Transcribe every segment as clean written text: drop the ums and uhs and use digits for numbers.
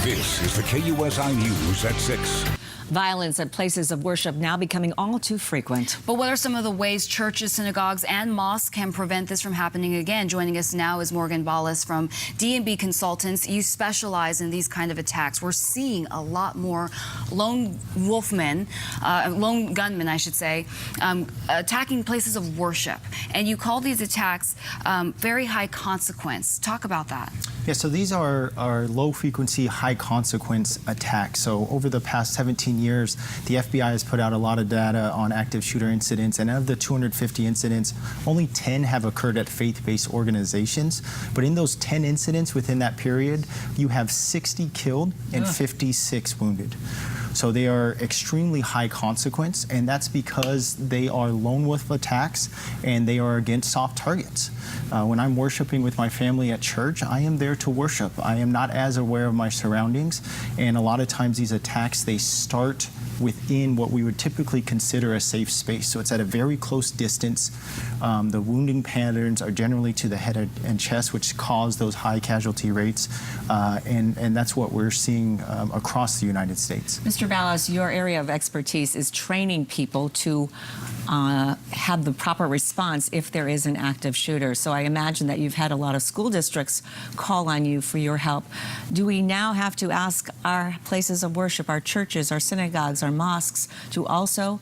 This is the KUSI News at 6. Violence at places of worship now becoming all too frequent. But what are some of the ways churches, synagogues, and mosques can prevent this from happening again? Joining us now is Morgan Ballis from D&B Consultants. You specialize in these kind of attacks. We're seeing a lot more lone gunmen, I should say, attacking places of worship. And you call these attacks very high consequence. Talk about that. Yeah, so these are low frequency, high consequence attacks. So over the past 17 years, the FBI has put out a lot of data on active shooter incidents, and of the 250 incidents, only 10 have occurred at faith-based organizations. But in those 10 incidents within that period, you have 60 killed and 56 wounded. So they are extremely high consequence, and that's because they are lone wolf attacks and they are against soft targets. When I'm worshiping with my family at church, I am there to worship. I am not as aware of my surroundings, and a lot of times these attacks, they start within what we would typically consider a safe space. So it's at a very close distance. The wounding patterns are generally to the head and chest, which cause those high casualty rates, and that's what we're seeing across the United States. Mr. Ballis, your area of expertise is training people to have the proper response if there is an active shooter. So I imagine that you've had a lot of school districts call on you for your help. Do we now have to ask our places of worship, our churches, our synagogues, our mosques, to also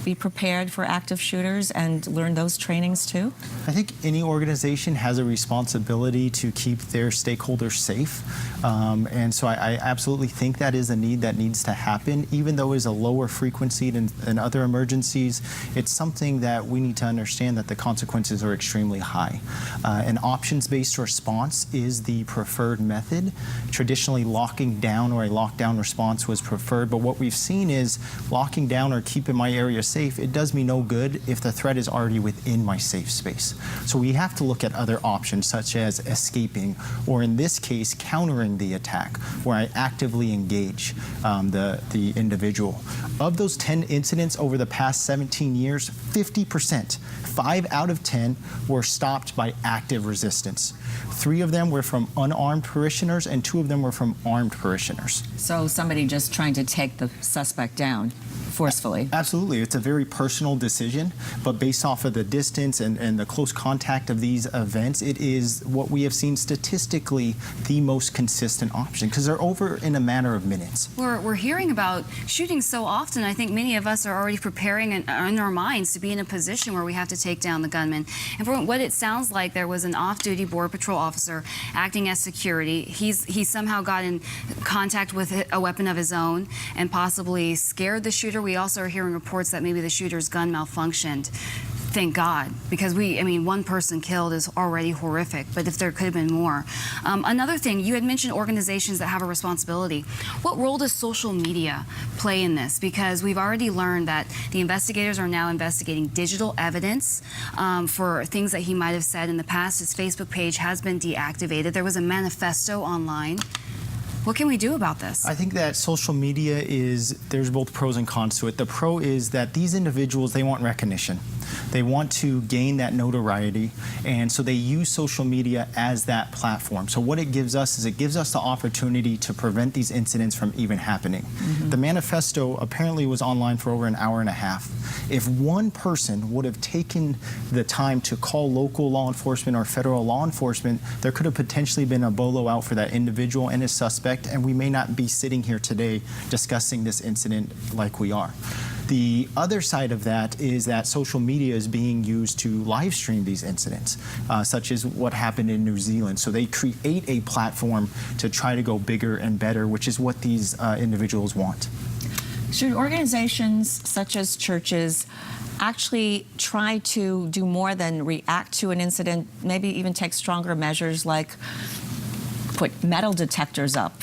be prepared for active shooters and learn those trainings too? I think any organization has a responsibility to keep their stakeholders safe. And so I absolutely think that is a need that needs to happen. Even though it's a lower frequency than other emergencies, it's something that we need to understand that the consequences are extremely high. An options-based response is the preferred method. Traditionally, locking down or a lockdown response was preferred, but what we've seen is locking down or keeping my area safe, it does me no good if the threat is already within my safe space. So we have to look at other options, such as escaping, or in this case, countering the attack, where I actively engage the individual. Of those 10 incidents over the past 17 years, 50%, 5 out of 10, were stopped by active resistance. 3 of them were from unarmed parishioners, and 2 of them were from armed parishioners. So somebody just trying to take the suspect down forcefully? Absolutely. It's a very personal decision, but based off of the distance and the close contact of these events, it is what we have seen statistically the most consistent option, because they're over in a matter of minutes. We're hearing about shootings so often. I think many of us are already preparing in our minds to be in a position where we have to take down the gunman. And from what it sounds like, there was an off-duty Border Patrol officer acting as security. He somehow got in contact with a weapon of his own and possibly scared the shooter. We also are hearing reports that maybe the shooter's gun malfunctioned. Thank God, because one person killed is already horrific, but if there could have been more. Another thing, you had mentioned organizations that have a responsibility. What role does social media play in this? Because we've already learned that the investigators are now investigating digital evidence for things that he might have said in the past. His Facebook page has been deactivated. There was a manifesto online. What can we do about this? I think that social media there's both pros and cons to it. The pro is that these individuals, they want recognition. They want to gain that notoriety, and so they use social media as that platform. So what it gives us is it gives us the opportunity to prevent these incidents from even happening. The manifesto apparently was online for over an hour and a half. If one person would have taken the time to call local law enforcement or federal law enforcement, there could have potentially been a bolo out for that individual and his suspect, and we may not be sitting here today discussing this incident like we are. The other side of that is that social media is being used to live stream these incidents, such as what happened in New Zealand. So they create a platform to try to go bigger and better, which is what these individuals want. Should organizations such as churches actually try to do more than react to an incident, maybe even take stronger measures like put metal detectors up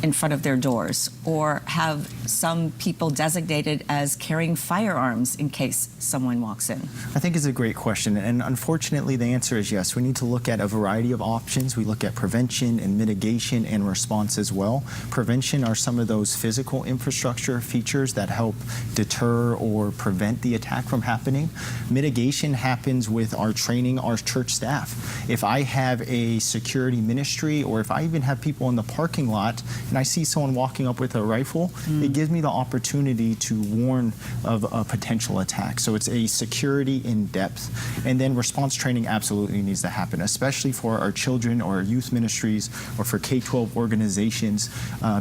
in front of their doors, or have some people designated as carrying firearms in case someone walks in? I think it's a great question, and unfortunately the answer is yes. We need to look at a variety of options. We look at prevention and mitigation and response as well. Prevention are some of those physical infrastructure features that help deter or prevent the attack from happening. Mitigation happens with our training our church staff. If I have a security ministry, or if I even have people in the parking lot, and I see someone walking up with a rifle, it gives me the opportunity to warn of a potential attack. So it's a security in depth. And then response training absolutely needs to happen, especially for our children or our youth ministries or for K-12 organizations,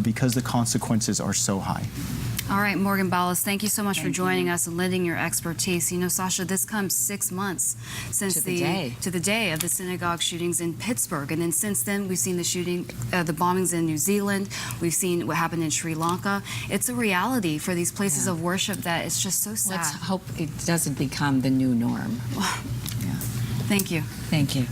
because the consequences are so high. All right, Morgan Ballis, thank you so much for joining us and lending your expertise. You know, Sasha, this comes 6 months since to the day of the synagogue shootings in Pittsburgh, and then since then we've seen the bombings in New Zealand. We've seen what happened in Sri Lanka. It's a reality for these places of worship that it's just so sad. Let's hope it doesn't become the new norm. Thank you. Thank you.